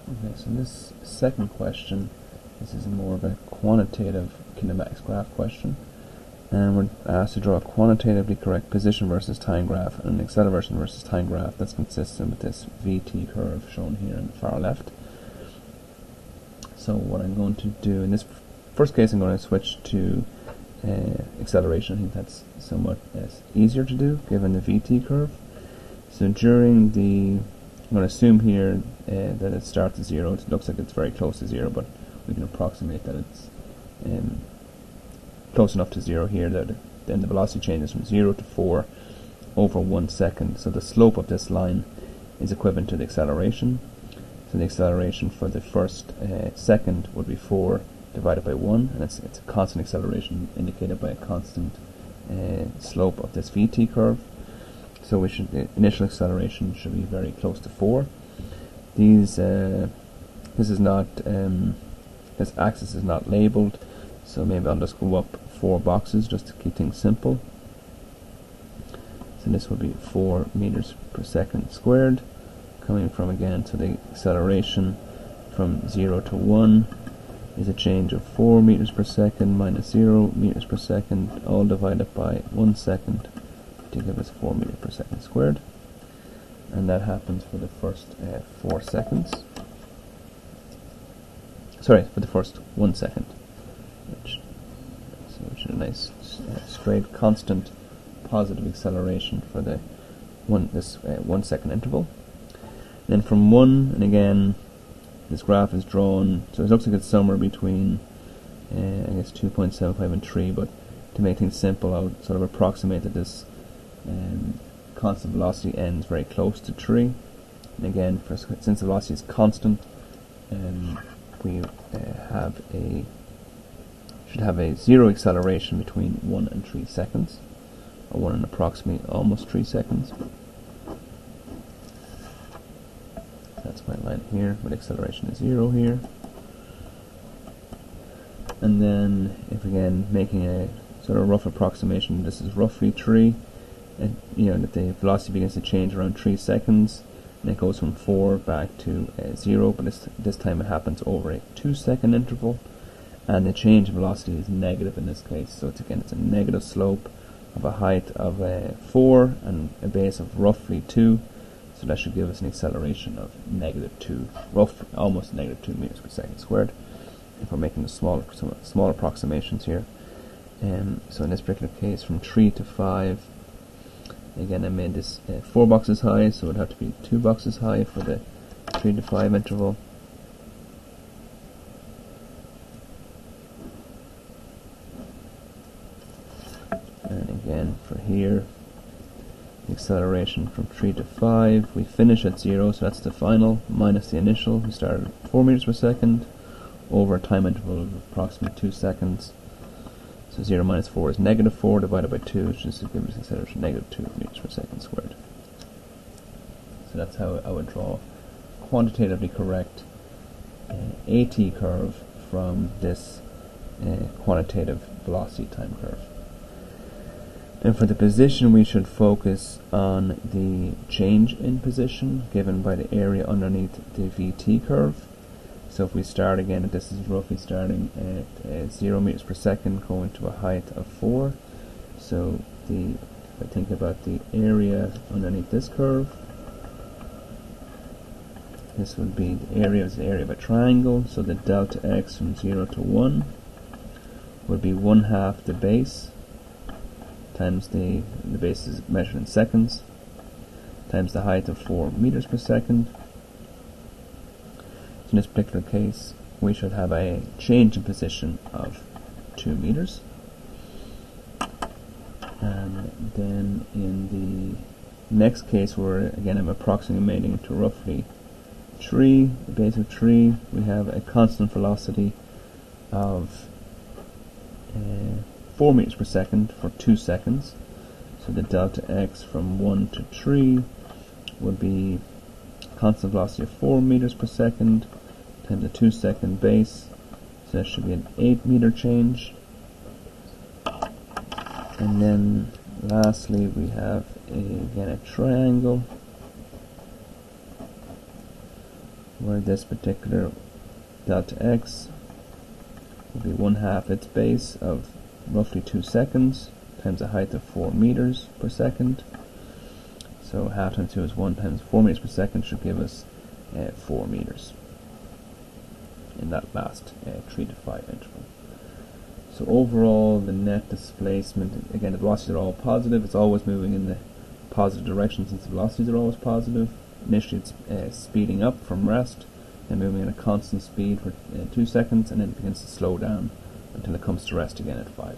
Okay, so this second question, this is more of a quantitative kinematics graph question, and we're asked to draw a quantitatively correct position versus time graph and an acceleration versus time graph that's consistent with this VT curve shown here in the far left. So what I'm going to do in this first case, I'm going to switch to acceleration. I think that's somewhat easier to do given the VT curve. So during the, I'm going to assume here that it starts at 0. It looks like it's very close to 0, but we can approximate that it's close enough to 0 here that then the velocity changes from 0 to 4 over 1 second. So the slope of this line is equivalent to the acceleration. So the acceleration for the first second would be 4 divided by 1, and it's a constant acceleration indicated by a constant slope of this VT curve. So the initial acceleration should be very close to 4. This is not this axis is not labeled, so maybe I'll just go up 4 boxes just to keep things simple. So this would be 4 meters per second squared, coming from again to the acceleration from 0 to 1 is a change of 4 meters per second minus 0 meters per second, all divided by 1 second to give us 4 meters per second squared. And that happens for the first 4 seconds. Sorry, for the first 1 second, which is a nice straight constant positive acceleration for the 1 second interval. Then from 1, and again this graph is drawn, so it looks like it's somewhere between I guess 2.75 and 3, but to make things simple I would sort of approximate that this constant velocity ends very close to 3. And again, since the velocity is constant, we should have a 0 acceleration between 1 and 3 seconds, or 1 and approximately almost 3 seconds. That's my line here, with acceleration is 0 here. And then, if again making a sort of rough approximation, this is roughly 3, and that the velocity begins to change around 3 seconds, and it goes from 4 back to 0, but this time it happens over a 2-second interval, and the change in velocity is negative in this case. So it's a negative slope of a height of 4 and a base of roughly 2. So that should give us an acceleration of -2, almost -2 meters per second squared, if we're making the small approximations here. So in this particular case, from 3 to 5, again I made this 4 boxes high, so it would have to be 2 boxes high for the 3 to 5 interval. And again for here, the acceleration from 3 to 5, we finish at 0, so that's the final, minus the initial. We started at 4 meters per second, over a time interval of approximately 2 seconds. So 0 minus 4 is -4 divided by 2, which is to give us an acceleration -2 meters per second squared. So that's how I would draw quantitatively correct AT curve from this quantitative velocity time curve. And for the position, we should focus on the change in position given by the area underneath the VT curve. So if we start again, this is roughly starting at 0 meters per second, going to a height of 4. So if I think about the area underneath this curve, this would be the area of a triangle. So the delta x from 0 to 1 would be 1/2 the base times the base is measured in seconds, times the height of 4 meters per second. So in this particular case, we should have a change in position of 2 meters. And then in the next case, where again I'm approximating to roughly 3, the base of 3, we have a constant velocity of 4 meters per second for 2 seconds. So the delta x from 1 to 3 would be constant velocity of 4 meters per second times a 2-second base. So that should be an 8 meter change. And then lastly we have again a triangle where this particular delta x will be 1/2 its base of roughly 2 seconds times a height of 4 meters per second. So half times 2 is 1 times 4 meters per second should give us 4 meters in that last 3 to 5 interval. So overall, the net displacement, again, the velocities are all positive. It's always moving in the positive direction since the velocities are always positive. Initially it's speeding up from rest and moving at a constant speed for 2 seconds, and then it begins to slow down until it comes to rest again at 5.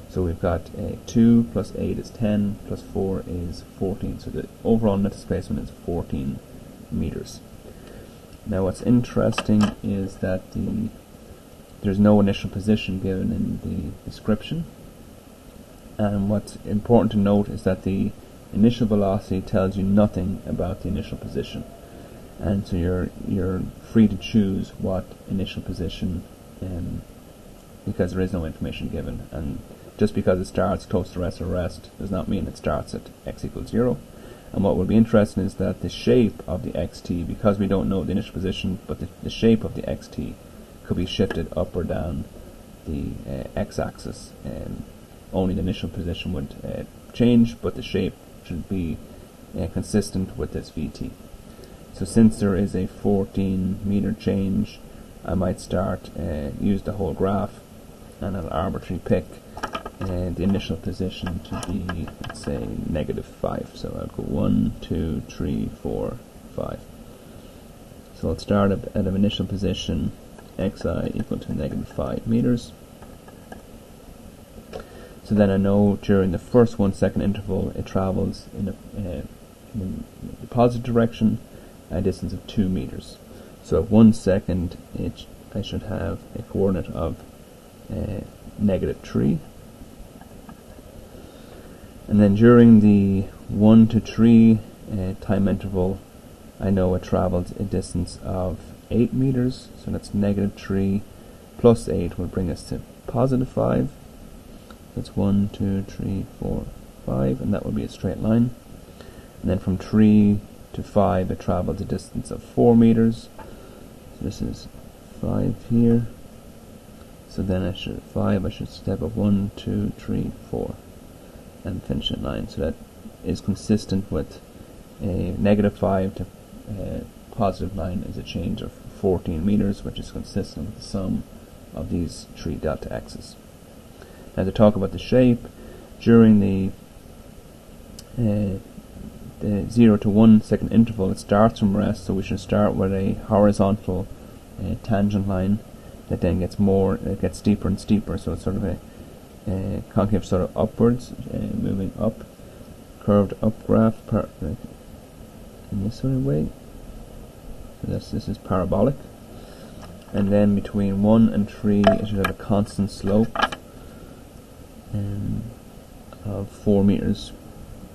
So we've got 2 plus 8 is 10, plus 4 is 14. So the overall net displacement is 14 meters. Now what's interesting is that there's no initial position given in the description. And what's important to note is that the initial velocity tells you nothing about the initial position. And so you're free to choose what initial position, because there is no information given. And just because it starts close to rest or rest does not mean it starts at x equals 0. And what will be interesting is that the shape of the xt, because we don't know the initial position, but the shape of the xt could be shifted up or down the x-axis. Only the initial position would change, but the shape should be consistent with this vt. So since there is a 14 meter change, I might start use the whole graph, and I'll arbitrarily pick the initial position to be, let's say, -5. So I'll go 1, 2, 3, 4, 5. So I'll start at an initial position xi equal to -5 meters. So then I know during the first 1 second interval it travels in the positive direction at a distance of 2 meters. So at 1 second I should have a coordinate of -3. And then during the 1 to 3 time interval, I know it travels a distance of 8 meters, so that's -3 plus 8 will bring us to +5. That's 1, 2, 3, 4, 5, and that will be a straight line. And then from 3 to 5 it travels a distance of 4 meters. So this is 5 here. So then I should step up 1, 2, 3, 4 and finish at 9. So that is consistent with a -5 to +9 is a change of 14 meters, which is consistent with the sum of these 3 delta x's. Now to talk about the shape, during the 0 to 1 second interval it starts from rest, so we should start with a horizontal tangent line that then gets steeper and steeper, so it's sort of a concave sort of upwards, moving up, curved up graph in this sort of way. So this is parabolic. And then between 1 and 3 it should have a constant slope of 4 meters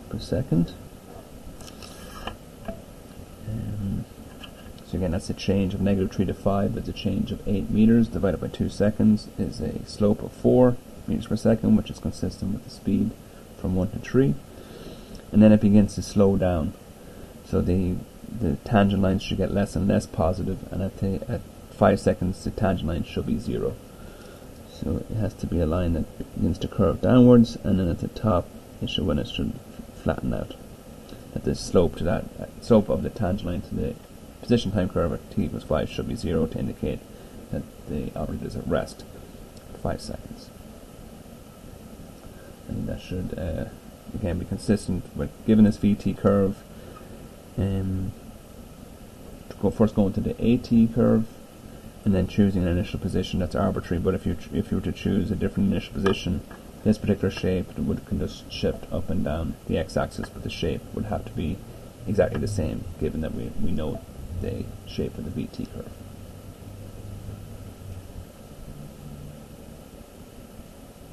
per second. So again, that's a change of -3 to 5, it's a change of 8 meters divided by 2 seconds is a slope of 4 meters per second, which is consistent with the speed from 1 to 3. And then it begins to slow down. So the tangent lines should get less and less positive, and at 5 seconds the tangent line should be 0. So it has to be a line that begins to curve downwards, and then at the top it should flatten out. That the slope of the tangent line to the position time curve at t equals 5 should be 0 to indicate that the object is at rest for 5 seconds. And that should again be consistent with, given this vt curve, first going to the at curve and then choosing an initial position that's arbitrary. But if you were to choose a different initial position, this particular shape can just shift up and down the x-axis, but the shape would have to be exactly the same, given that we know the shape of the vt curve.